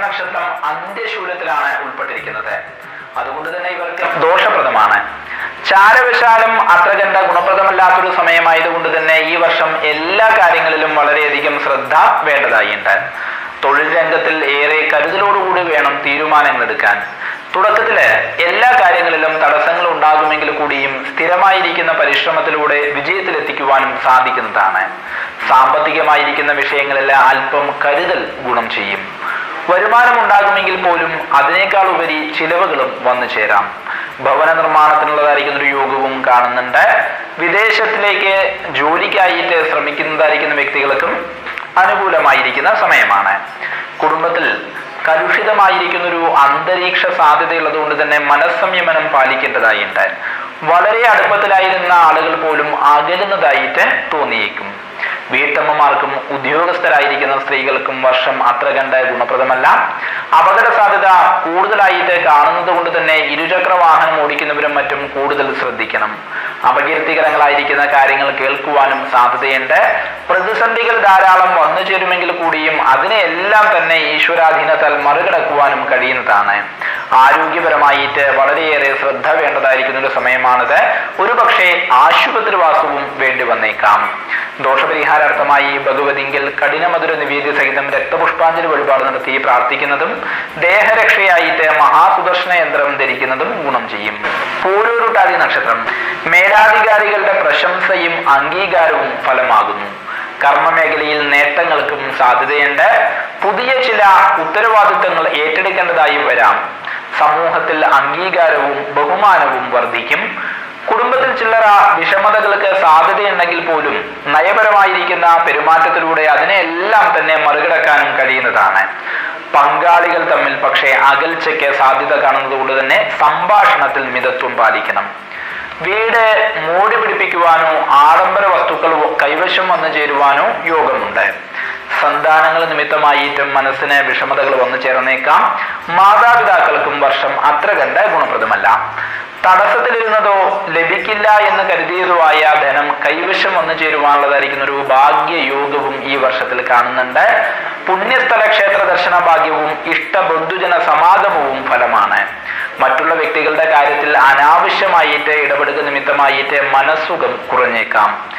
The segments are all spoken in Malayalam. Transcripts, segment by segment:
നക്ഷത്രം അന്ത്യശൂലത്തിലാണ് ഉൾപ്പെട്ടിരിക്കുന്നത്. അതുകൊണ്ട് തന്നെ ഇവർക്ക് ദോഷപ്രദമാണ്. ചാരവശാലും അത്ര കണ്ട ഗുണപ്രദമല്ലാത്തൊരു സമയമായതുകൊണ്ട് തന്നെ ഈ വർഷം എല്ലാ കാര്യങ്ങളിലും വളരെയധികം ശ്രദ്ധ വേണ്ടതായിട്ടുണ്ട്. തൊഴിൽ രംഗത്തിൽ ഏറെ കരുതലോടുകൂടി വേണം തീരുമാനങ്ങൾ എടുക്കാൻ. തുടക്കത്തില് എല്ലാ കാര്യങ്ങളിലും തടസ്സങ്ങൾ ഉണ്ടാകുമെങ്കിൽ കൂടിയും സ്ഥിരമായിരിക്കുന്ന പരിശ്രമത്തിലൂടെ വിജയത്തിലെത്തിക്കുവാനും സാധിക്കുന്നതാണ്. സാമ്പത്തികമായിരിക്കുന്ന വിഷയങ്ങളിൽ അല്പം കരുതൽ ഗുണം ചെയ്യും. വരുമാനം ഉണ്ടാകുമെങ്കിൽ പോലും അതിനേക്കാൾ ഉപരി ചിലവുകളും വന്നു ചേരാം. ഭവന നിർമ്മാണത്തിനുള്ളതായിരിക്കുന്ന ഒരു യോഗവും കാണുന്നുണ്ട്. വിദേശത്തിലേക്ക് ജോലിക്കായിട്ട് ശ്രമിക്കുന്നതായിരിക്കുന്ന വ്യക്തികൾക്കും അനുകൂലമായിരിക്കുന്ന സമയമാണ്. കുടുംബത്തിൽ കലുഷിതമായിരിക്കുന്ന ഒരു അന്തരീക്ഷ സാധ്യതയുള്ളത് കൊണ്ട് തന്നെ മനസ്സംയമനം പാലിക്കേണ്ടതായിട്ടുണ്ട്. വളരെ അടുപ്പത്തിലായിരുന്ന ആളുകൾ പോലും അകലുന്നതായിട്ട് തോന്നിയേക്കും. വീട്ടമ്മമാർക്കും ഉദ്യോഗസ്ഥരായിരിക്കുന്ന സ്ത്രീകൾക്കും വർഷം അത്ര കണ്ട് ഗുണപ്രദമല്ല. അപകട സാധ്യത കൂടുതലായിട്ട് കാണുന്നത് കൊണ്ട് തന്നെ ഇരുചക്ര വാഹനം ഓടിക്കുന്നവരും മറ്റും കൂടുതൽ ശ്രദ്ധിക്കണം. അപകീർത്തികരങ്ങളായിരിക്കുന്ന കാര്യങ്ങൾ കേൾക്കുവാനും സാധ്യതയുണ്ട്. പ്രതിസന്ധികൾ ധാരാളം വന്നു ചേരുമെങ്കിൽ കൂടിയും അതിനെല്ലാം തന്നെ ഈശ്വരാധീനത്താൽ മറികടക്കുവാനും കഴിയുന്നതാണ്. ആരോഗ്യപരമായിട്ട് വളരെയേറെ ശ്രദ്ധ വേണ്ടതായിരിക്കുന്ന ഒരു സമയമാണിത്. ഒരു പക്ഷേ ആശുപത്രിവാസവും വേണ്ടി വന്നേക്കാം. ദോഷപരിഹാരാർത്ഥമായി ഭഗവതിങ്കിൽ കഠിനമധുര നിവേദ്യ സഹിതം രക്തപുഷ്പാഞ്ജലി വഴിപാട് നടത്തി പ്രാർത്ഥിക്കുന്നതും ദേഹരക്ഷയായിട്ട് മഹാസുദർശന യന്ത്രം ധരിക്കുന്നതും ഗുണം ചെയ്യും. പൂരോരുട്ടാതി നക്ഷത്രം മേലാധികാരികളുടെ പ്രശംസയും അംഗീകാരവും ഫലമാകുന്നു. കർമ്മമേഖലയിൽ നേട്ടങ്ങൾക്കും സാധ്യതയുണ്ട്. പുതിയ ചില ഉത്തരവാദിത്തങ്ങൾ ഏറ്റെടുക്കേണ്ടതായി വരാം. സമൂഹത്തിൽ അംഗീകാരവും ബഹുമാനവും വർദ്ധിക്കും. കുടുംബത്തിൽ ചില്ലറ വിഷമതകൾക്ക് സാധ്യതയുണ്ടെങ്കിൽ പോലും നയപരമായിരിക്കുന്ന പെരുമാറ്റത്തിലൂടെ അതിനെല്ലാം തന്നെ മറികടക്കാനും കഴിയുന്നതാണ്. പങ്കാളികൾ തമ്മിൽ പക്ഷേ അകൽച്ചയ്ക്ക് സാധ്യത കാണുന്നതുകൊണ്ട് തന്നെ സംഭാഷണത്തിൽ മിതത്വം പാലിക്കണം. വീട് മൂടി പിടിപ്പിക്കുവാനോ ആഡംബര വസ്തുക്കൾ കൈവശം വന്നു ചേരുവാനോ യോഗമുണ്ട്. സന്താനങ്ങൾ നിമിത്തമായിട്ടും മനസ്സിന് വിഷമതകൾ വന്നു ചേർന്നേക്കാം. മാതാപിതാക്കൾക്കും വർഷം അത്ര കണ്ട് ഗുണപ്രദമല്ല. തടസ്സത്തിലിരുന്നതോ ലഭിക്കില്ല എന്ന് കരുതിയതുമായ ധനം കൈവശം വന്നു ചേരുവാനുള്ളതായിരിക്കുന്ന ഒരു ഭാഗ്യയോഗവും ഈ വർഷത്തിൽ കാണുന്നുണ്ട്. പുണ്യസ്ഥല ക്ഷേത്ര ദർശന ഭാഗ്യവും ഇഷ്ട ബന്ധുജന സമാഗമവും ഫലമാണ്. മറ്റുള്ള വ്യക്തികളുടെ കാര്യത്തിൽ അനാവശ്യമായിട്ട് ഇടപെടുക നിമിത്തമായിട്ട് മനസ്സുഖം കുറഞ്ഞേക്കാം.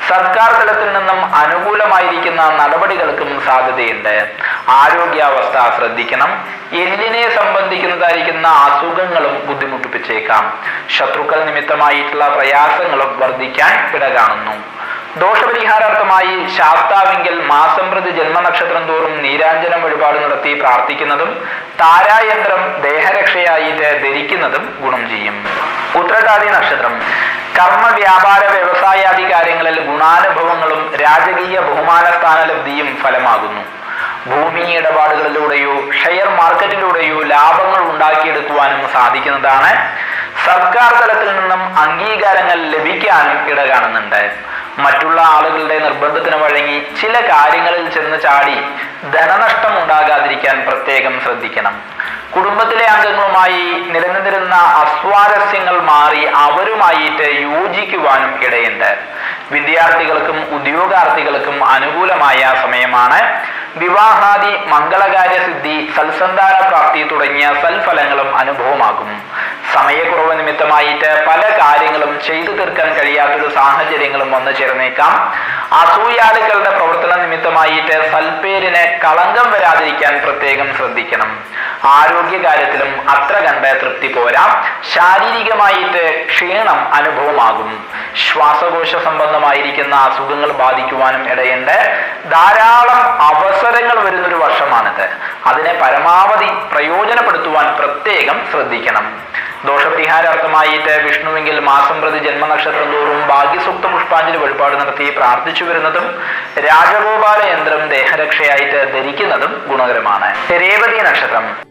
സർക്കാർ തലത്തിൽ നിന്നും അനുകൂലമായിരിക്കുന്ന നടപടികൾക്കും സാധ്യതയുണ്ട്. ആരോഗ്യാവസ്ഥ ശ്രദ്ധിക്കണം. എല്ലിനെ സംബന്ധിക്കുന്നതായിരിക്കുന്ന അസുഖങ്ങളും ബുദ്ധിമുട്ടിപ്പിച്ചേക്കാം. ശത്രുക്കൾ നിമിത്തമായിട്ടുള്ള പ്രയാസങ്ങളും വർദ്ധിക്കാൻ ഇട കാണുന്നു. ദോഷപരിഹാരാർത്ഥമായി ശാസ്താവിങ്കിൽ മാസം പ്രതി ജന്മനക്ഷത്രം തോറും നീരാഞ്ജനം വഴിപാട് നടത്തി പ്രാർത്ഥിക്കുന്നതും താരായന്ത്രം ദേഹരക്ഷയായിട്ട് ധരിക്കുന്നതും ഗുണം ചെയ്യും. ഉത്രട്ടാതി നക്ഷത്രം കർമ്മ വ്യാപാര വ്യവസായാദി കാര്യങ്ങളിൽ ഗുണാനുഭവങ്ങളും രാജകീയ ബഹുമാന സ്ഥാനലബ്ധിയും ഫലമാകുന്നു. ഭൂമി ഇടപാടുകളിലൂടെയോ ഷെയർ മാർക്കറ്റിലൂടെയോ ലാഭങ്ങൾ ഉണ്ടാക്കിയെടുക്കുവാനും സാധിക്കുന്നതാണ്. സർക്കാർ തലത്തിൽ നിന്നും അംഗീകാരങ്ങൾ ലഭിക്കാനും ഇട കാണുന്നുണ്ട്. മറ്റുള്ള ആളുകളുടെ നിർബന്ധത്തിന് വഴങ്ങി ചില കാര്യങ്ങളിൽ ചെന്ന് ചാടി ധനനഷ്ടം ഉണ്ടാകാതിരിക്കാൻ പ്രത്യേകം ശ്രദ്ധിക്കണം. കുടുംബത്തിലെ അംഗങ്ങളുമായി നിലനിന്നിരുന്ന അസ്വാരസ്യങ്ങൾ മാറി അവരുമായിട്ട് യോജിക്കുവാനും ഇടയുണ്ട്. വിദ്യാർത്ഥികൾക്കും ഉദ്യോഗാർത്ഥികൾക്കും അനുകൂലമായ സമയമാണ്. വിവാഹാദി മംഗളകാര്യ സിദ്ധി, സൽസന്താന പ്രാപ്തി തുടങ്ങിയ സൽഫലങ്ങളും അനുഭവമാകും. സമയക്കുറവ് നിമിത്തമായിട്ട് പല കാര്യങ്ങളും ചെയ്തു തീർക്കാൻ കഴിയാത്തൊരു സാഹചര്യങ്ങളും വന്നു ചേർന്നേക്കാം. അസൂയാലുക്കളുടെ പ്രവർത്തന നിമിത്തമായിട്ട് സൽപ്പേരിന് കളങ്കം വരാതിരിക്കാൻ പ്രത്യേകം ശ്രദ്ധിക്കണം. ആരോഗ്യകാര്യത്തിലും അത്ര കണ്ട് തൃപ്തി പോരാ. ശാരീരികമായിട്ട് ക്ഷീണം അനുഭവമാകും. ശ്വാസകോശ സംബന്ധമായിരിക്കുന്ന അസുഖങ്ങൾ ബാധിക്കുവാനും ഇടയുണ്ട്. ധാരാളം അവസരങ്ങൾ വരുന്നൊരു വർഷമാണിത്. അതിനെ പരമാവധി പ്രയോജനപ്പെടുത്തുവാൻ പ്രത്യേകം ശ്രദ്ധിക്കണം. ദോഷപരിഹാരാർത്ഥമായിട്ട് വിഷ്ണുവെങ്കിൽ മാസം പ്രതി ജന്മനക്ഷത്രം തോറും ഭാഗ്യസൂക്ത പുഷ്പാഞ്ജലി വഴിപാട് നടത്തി പ്രാർത്ഥിച്ചു വരുന്നതും രാജഗോപാല യന്ത്രം ദേഹരക്ഷയായിട്ട് ധരിക്കുന്നതും ഗുണകരമാണ്. രേവതി നക്ഷത്രം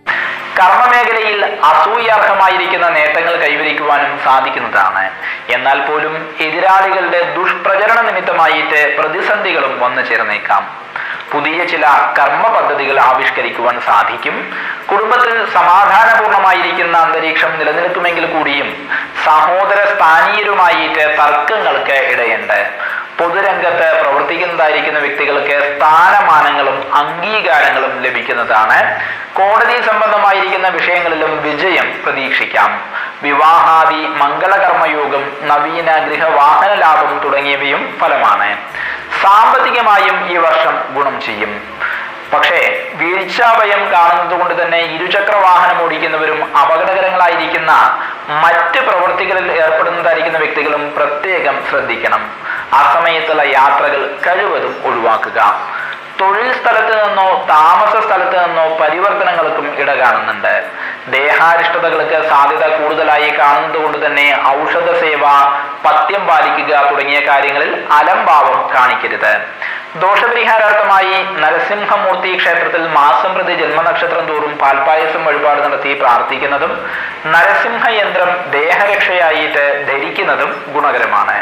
കർമ്മമേഖലയിൽ അസൂയാർഹമായിരിക്കുന്ന നേട്ടങ്ങൾ കൈവരിക്കുവാനും സാധിക്കുന്നതാണ്. എന്നാൽ പോലും എതിരാളികളുടെ ദുഷ്പ്രചരണ നിമിത്തമായിട്ട് പ്രതിസന്ധികളും വന്നു ചേർന്നേക്കാം. പുതിയ ചില കർമ്മ പദ്ധതികൾ ആവിഷ്കരിക്കുവാൻ സാധിക്കും. കുടുംബത്തിൽ സമാധാനപൂർണമായിരിക്കുന്ന അന്തരീക്ഷം നിലനിൽക്കുമെങ്കിൽ കൂടിയും സഹോദര സ്ഥാനീയരുമായിട്ട് തർക്കങ്ങൾക്ക് ഇടയുണ്ട്. പൊതുരംഗത്ത് പ്രവർത്തിക്കുന്നതായിരിക്കുന്ന വ്യക്തികൾക്ക് സ്ഥാനമാനങ്ങളും അംഗീകാരങ്ങളും ലഭിക്കുന്നതാണ്. കോടതി സംബന്ധമായിരിക്കുന്ന വിഷയങ്ങളിലും വിജയം പ്രതീക്ഷിക്കാം. വിവാഹാദി മംഗളകർമ്മയോഗം, നവീന ഗൃഹവാഹന ലാഭം തുടങ്ങിയവയും ഫലമാണ്. സാമ്പത്തികമായും ഈ വർഷം ഗുണം ചെയ്യും. പക്ഷേ വീഴ്ചാഭയം കാണുന്നത് കൊണ്ട് തന്നെ ഇരുചക്ര വാഹനം ഓടിക്കുന്നവരും അപകടകരങ്ങളായിരിക്കുന്ന മറ്റ് പ്രവൃത്തികളിൽ ഏർപ്പെടുന്നതായിരിക്കുന്ന വ്യക്തികളും പ്രത്യേകം ശ്രദ്ധിക്കണം. ആ സമയത്തുള്ള യാത്രകൾ കഴിവതും ഒഴിവാക്കുക. തൊഴിൽ സ്ഥലത്ത് നിന്നോ താമസ സ്ഥലത്ത് നിന്നോ പരിവർത്തനങ്ങൾക്കും ഇട കാണുന്നുണ്ട്. ദേഹാരിഷ്ടതകൾക്ക് സാധ്യത കൂടുതലായി കാണുന്നത് കൊണ്ട് തന്നെ ഔഷധ സേവ, പഥ്യം പാലിക്കുക തുടങ്ങിയ കാര്യങ്ങളിൽ അലംഭാവം കാണിക്കരുത്. ദോഷപരിഹാരാർത്ഥമായി നരസിംഹമൂർത്തി ക്ഷേത്രത്തിൽ മാസം പ്രതി ജന്മനക്ഷത്രം തോറും പാൽപായസം വഴിപാട് നടത്തി പ്രാർത്ഥിക്കുന്നതും നരസിംഹ യന്ത്രം ദേഹരക്ഷയായിട്ട് ധരിക്കുന്നതും ഗുണകരമാണ്.